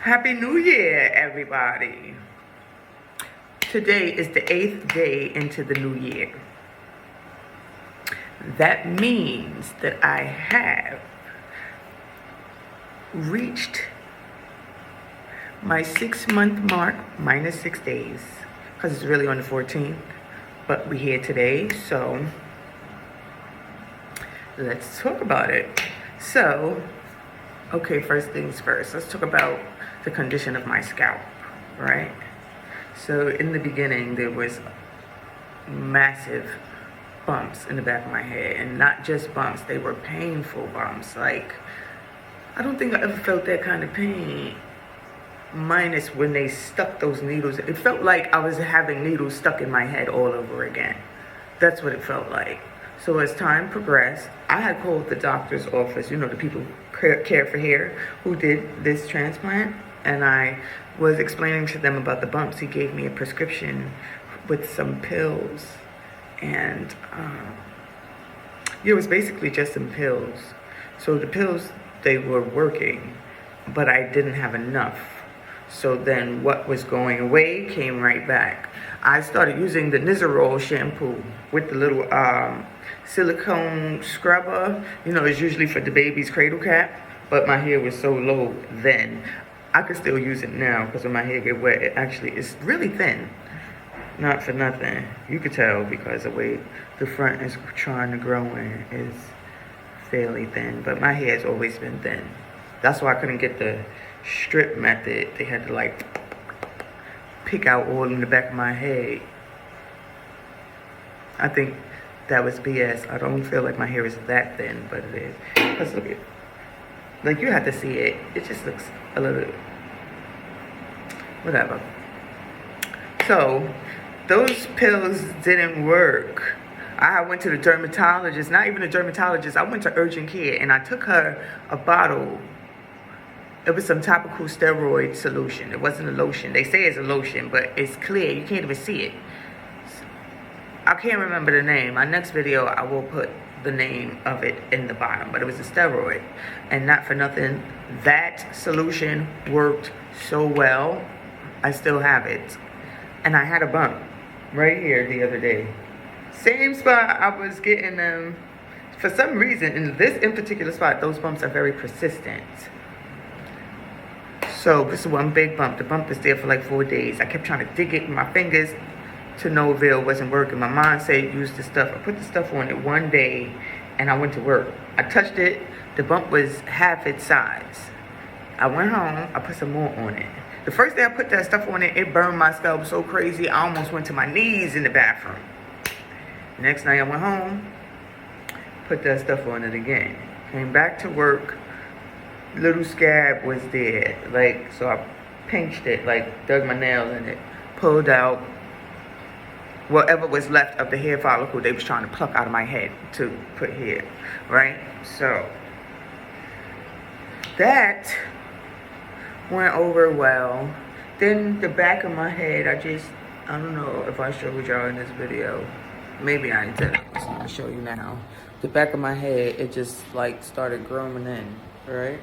Happy New Year, everybody. Today is the 8th day into the new year. That means that I have reached my 6-month mark minus 6 days, because it's really on the 14th, but we're here today, so let's talk about it. So, okay, first things first, let's talk about the condition of my scalp, right? So in the beginning, there was massive bumps in the back of my head, and not just bumps, they were painful bumps. Like, I don't think I ever felt that kind of pain, minus when they stuck those needles. It felt like I was having needles stuck in my head all over again. That's what it felt like. So as time progressed, I had called the doctor's office, you know, the people who care for hair, who did this transplant, and I was explaining to them about the bumps. He gave me a prescription with some pills, and it was basically just some pills. So the pills, they were working, but I didn't have enough. So then what was going away came right back. I started using the Nizzerol shampoo with the little silicone scrubber. You know, it's usually for the baby's cradle cap, but my hair was so low then. I could still use it now because when my hair get wet, it actually is really thin. Not for nothing. You could tell because the way the front is trying to grow in is fairly thin, but my hair has always been thin. That's why I couldn't get the strip method. They had to like pick out all in the back of my head. I think that was BS. I don't feel like my hair is that thin, but it is. Let's look at, like, you have to see it. It just looks a little, whatever. So those pills didn't work. I went to the dermatologist, not even a dermatologist. I went to urgent care, and I took her a bottle. It was some topical steroid solution. It wasn't a lotion. They say it's a lotion, but it's clear. You can't even see it. I can't remember the name. My next video, I will put the name of it in the bottom, but it was a steroid. And not for nothing, that solution worked so well. I still have it. And I had a bump right here the other day. Same spot I was getting them. For some reason, in this in particular spot, those bumps are very persistent. So this is one big bump. The bump is there for like 4 days. I kept trying to dig it in my fingers to no avail. It wasn't working. My mom said use the stuff. I put the stuff on it one day and I went to work. I touched it. The bump was half its size. I went home. I put some more on it. The first day I put that stuff on it, it burned my scalp so crazy I almost went to my knees in the bathroom. Next night I went home, put that stuff on it again. Came back to work. Little scab was there, like, so I pinched it, like dug my nails in it, pulled out whatever was left of the hair follicle they was trying to pluck out of my head to put here, right? So that went over well. Then the back of my head, I don't know if I showed y'all in this video. Maybe I didn't. So I'm gonna show you now. The back of my head, it just like started growing in, right?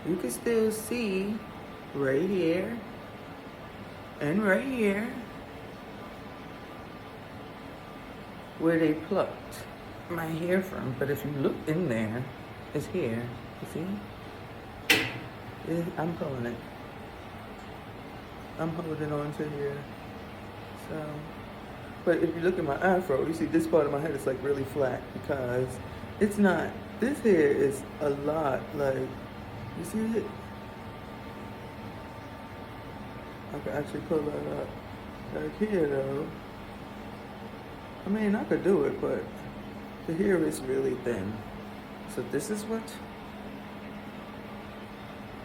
You can still see right here and right here where they plucked my hair from. But if you look in there, it's here. You see? I'm pulling it. I'm holding on to here. So, but if you look at my afro, you see this part of my head is like really flat because it's not. This hair is a lot like. You see it? I can actually pull that up. Like here though. I mean, I could do it, but the hair is really thin. So this is what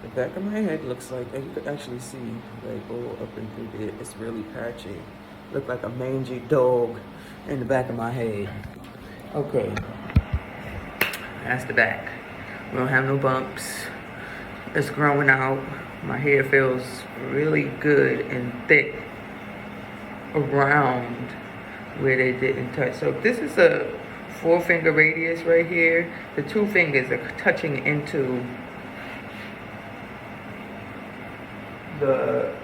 the back of my head looks like. And you can actually see, like, all up and through there. It's really patchy. Look like a mangy dog in the back of my head. Okay. That's the back. We don't have no bumps. It's growing out. My hair feels really good and thick around where they didn't touch. So this is a 4-finger radius right here. The 2 fingers are touching into the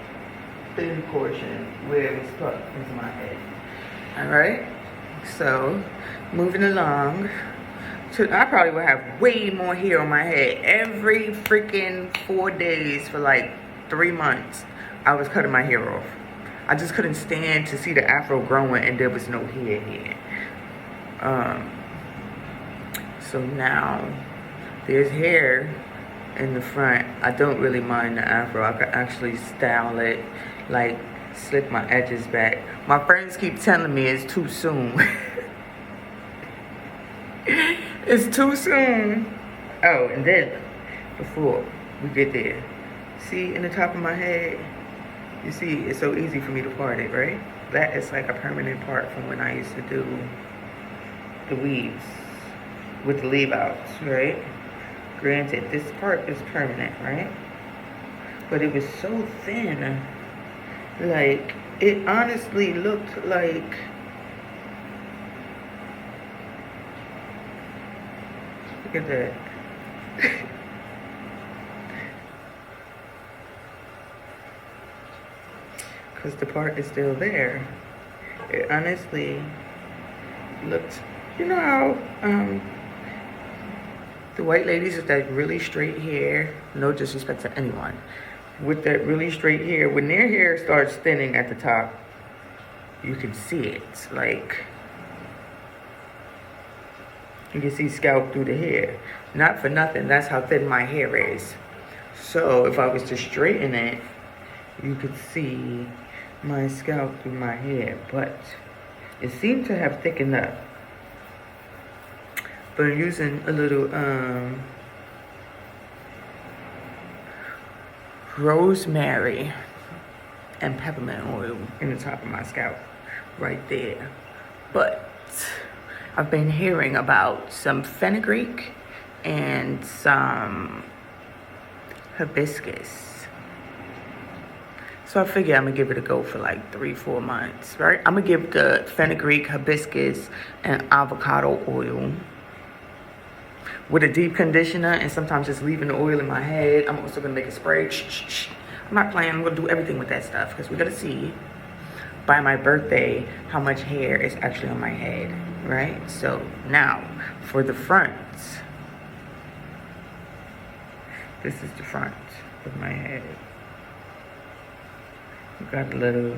thin portion where it was tucked into my head. All right, so moving along. So I probably would have way more hair on my head. Every freaking 4 days for like 3 months, I was cutting my hair off. I just couldn't stand to see the afro growing and there was no hair here. So now there's hair in the front. I don't really mind the afro. I could actually style it, like slip my edges back. My friends keep telling me it's too soon. It's too soon. Oh, and then before we get there, see in the top of my head, you see it's so easy for me to part it, right? That is like a permanent part from when I used to do the weaves with the leave outs, right? Granted, this part is permanent, right? But it was so thin. Like, it honestly looked like, look at that. Because the part is still there. It honestly looked, you know how the white ladies with that really straight hair, no disrespect to anyone, with that really straight hair, when their hair starts thinning at the top, you can see it. Like, you can see scalp through the hair. Not for nothing, that's how thin my hair is. So if I was to straighten it, you could see my scalp through my hair. But it seemed to have thickened up. But I'm using a little rosemary and peppermint oil in the top of my scalp right there. But I've been hearing about some fenugreek and some hibiscus. So I figure I'm gonna give it a go for like 3-4 months, right? I'm gonna give the fenugreek, hibiscus, and avocado oil with a deep conditioner, and sometimes just leaving the oil in my head. I'm also gonna make a spray. I'm not playing. I'm gonna do everything with that stuff because we're gonna see by my birthday how much hair is actually on my head, right? So now for the front, this is the front of my head. We got a little,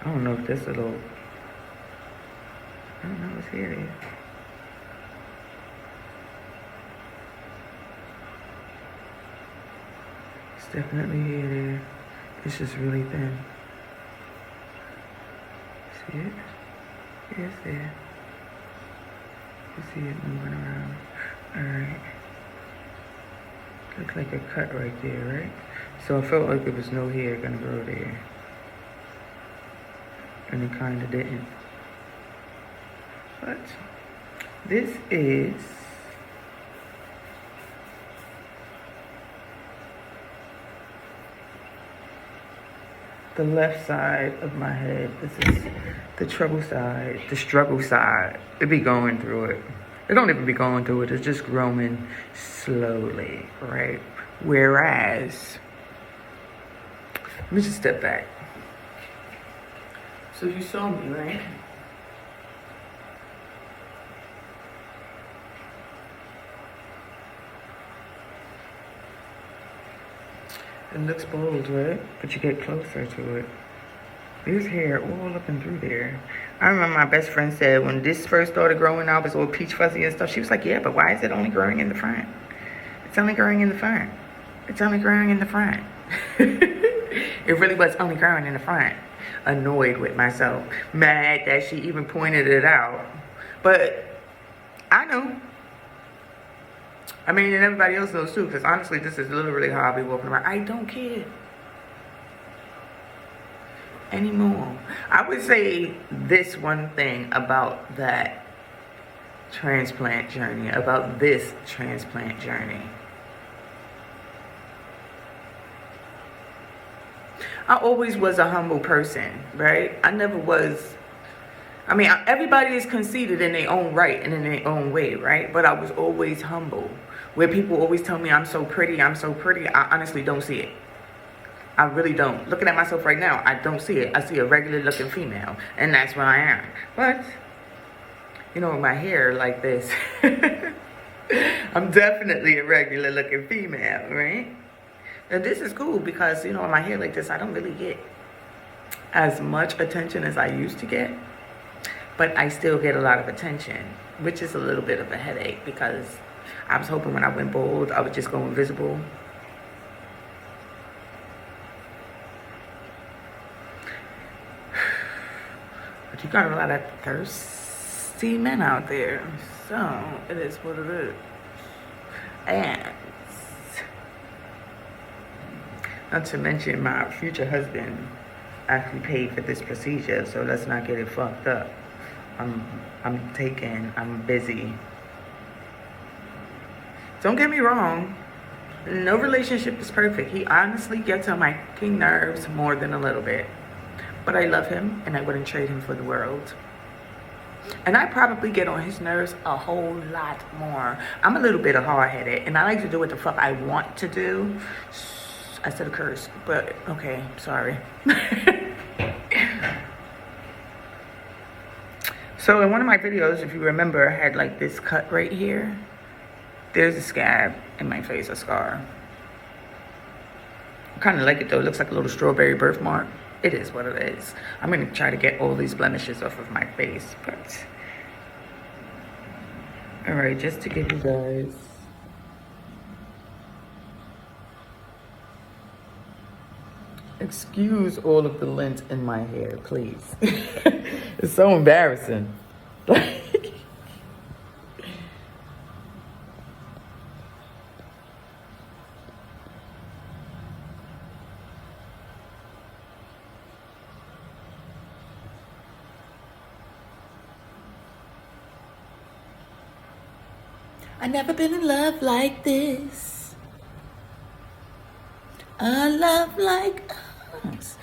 I don't know if this little, I don't know what's here there. Definitely here there. It's just really thin. See it? Yeah, it's there. You see it moving around. Alright. Looks like a cut right there, right? So I felt like there was no hair gonna grow there. And it kinda didn't. But this is the left side of my head. This is the trouble side, the struggle side. It be going through it. It don't even be going through it. It's just growing slowly, right? Whereas, let me just step back. So you saw me, right? It looks bold, right? But you get closer to it. There's hair all up and through there. I remember my best friend said when this first started growing out, it was all peach fuzzy and stuff. She was like, yeah, but why is it only growing in the front? It's only growing in the front. It's only growing in the front. It really was only growing in the front. Annoyed with myself. Mad that she even pointed it out. But I know. I mean, and everybody else knows too, because honestly, this is literally how I be walking around. I don't care anymore. I would say this one thing about that transplant journey, about this transplant journey. I always was a humble person, right? I never was. I mean, everybody is conceited in their own right and in their own way, right? But I was always humble. Where people always tell me I'm so pretty, I honestly don't see it. I really don't. Looking at myself right now, I don't see it. I see a regular looking female, and that's what I am. But, you know, with my hair like this, I'm definitely a regular looking female, right? And this is cool because, you know, with my hair like this, I don't really get as much attention as I used to get. But I still get a lot of attention, which is a little bit of a headache because I was hoping when I went bald, I would just go invisible. But you got a lot of thirsty men out there, so it is what it is. And not to mention my future husband actually paid for this procedure, so let's not get it fucked up. I'm busy. Don't get me wrong, no relationship is perfect. He honestly gets on my fucking nerves more than a little bit. But I love him and I wouldn't trade him for the world. And I probably get on his nerves a whole lot more. I'm a little bit hard-headed and I like to do what the fuck I want to do. I said a curse, but okay, sorry. So in one of my videos, if you remember, I had like this cut right here. There's a scab in my face, a scar. I kind of like it though. It looks like a little strawberry birthmark. It is what it is. I'm going to try to get all these blemishes off of my face. But, all right, just to give you guys excuse all of the lint in my hair, please. It's so embarrassing. I've never been in love like this. A love like us.